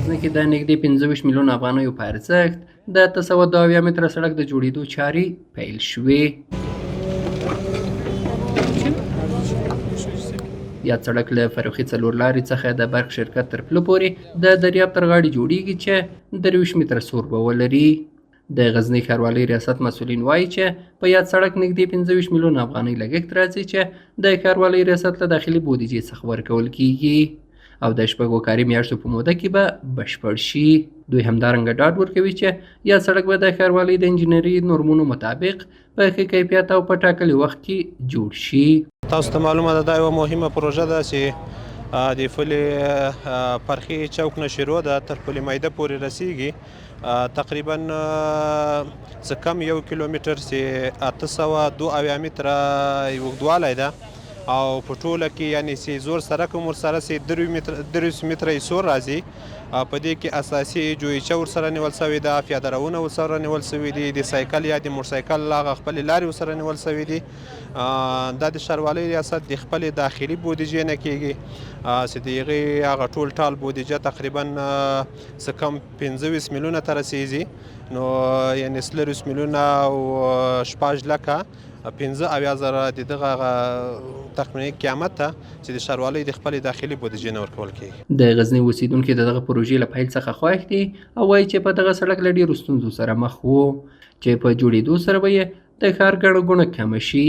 غزني کې د نږدې 25 میلیون افغانیو په ارزښت د 302 متره سړک د جوړېدو چارې پیل شوې. یاد سړک له فروخي څلور لارې څخه د برق شرکت تر پله پورې د دریاب تر غاړې جوړیږي چې 23 متره سور به ولري. د غزني ښاروالۍ ریاست مسؤلین وایي چې په یاد سړک نږدې 25 میلیون افغانۍ لګښت راځي چې د ښاروالۍ ریاست له داخلي بودیجې څخه ورکول کیږي او د شپږو کاري میاشتو په موده کې به بشپړ شي. دوی همدارنګه ډاډ ورکوي چې یاد سړک به د ښاروالۍ د انجنیري نورمونو مطابق په ښه کیفیت او په ټاکلي وخت کې جوړ شي. تاسو ته معلومه ده دا یوه مهمه پروژه ده چې د پلې پرخي چوک نه شروع ده تر پلې میده پورې رسیږي. تقریبا څه کم 1 کیلومتر چې 802 متره اوږدوالی ده او په ټوله کې یعنې چې زور سړک هم ورسره چې 3 متره یې سور راځي. په دې کې اساسي جویچه ورسره نیول سوې ده، پیاده روونه ورسره نیول سوي دي، د سایکل یا د موټرسایکل هغه خپلې لارې ورسره نیول سوي دي. دا د ښاروالۍ ریاست د خپلې داخلي بودیجې نه کېږي چې د هغې هغه ټول ټال بودیجه تقریبا څه کم 25 میلیونه ته رسیږي. نو یعنې 30 میلیونه او 6 لکه 15,000 د دغه تخمیني قیمت ته چې د ښاروالۍ د خپلې داخلي بودیجې نه ورکول کېږي. د غزني اوسیدونکي د دغه پروژې له پیل څخه خوښ دي او وایي چې په دغه سړک له ډېرو ستونزو سره مخ وو چې په جوړېدو سره به یې د ښار ګڼه ګوڼه کمه شي.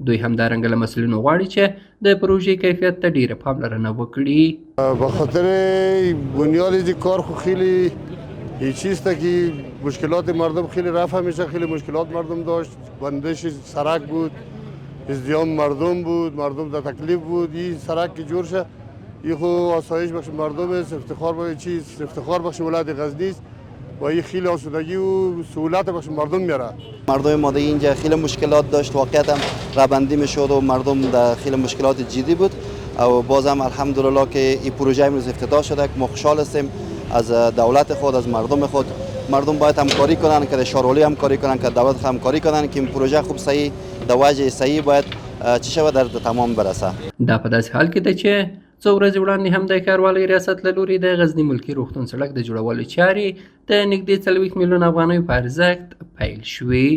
دوی همدارنګه له مسؤلینو غواړي چې د پروژې کیفیت ته ډېره پاملرنه وکړي. به خاطر بنیاد کار خو خیلی هیچ چیز تا که مشکلات مردم خیلی رفع میشه. خیلی مشکلات مردم داشت، بندش سرک بود، ازدحام مردم بود، مردم در تکلیف بود. این سرک که جور شه این خو آسایش بخش مردم است، افتخار بخش چیز، افتخار بخش ولایت غزنی است و این خیلی آسودگی و سهولت بخش مردم میاره. مردم ماده اینجا خیلی مشکلات داشت، واقعیت هم رابندی میشد و مردم در خیلی مشکلات جدی بود و بازم الحمدلله که این پروژه امروز افتتاح شده که ما خوشحال هستیم از دولت خود، از مردم خود. مردم باید همکاری کنن که شهرولی همکاری کنن که دولت همکاری کنن که این پروژه خوب صحیح د وجه صحیح باید چی شود در تمام برسه. دا په داسې حال کې ده چې څو ورځې وړاندې هم د ښاروالۍ ریاست له لوري د غزني ملکي روغتون سړک د جوړولو چارې د نږدې 40 میلیون افغانیو په ارزښت پیل شوې.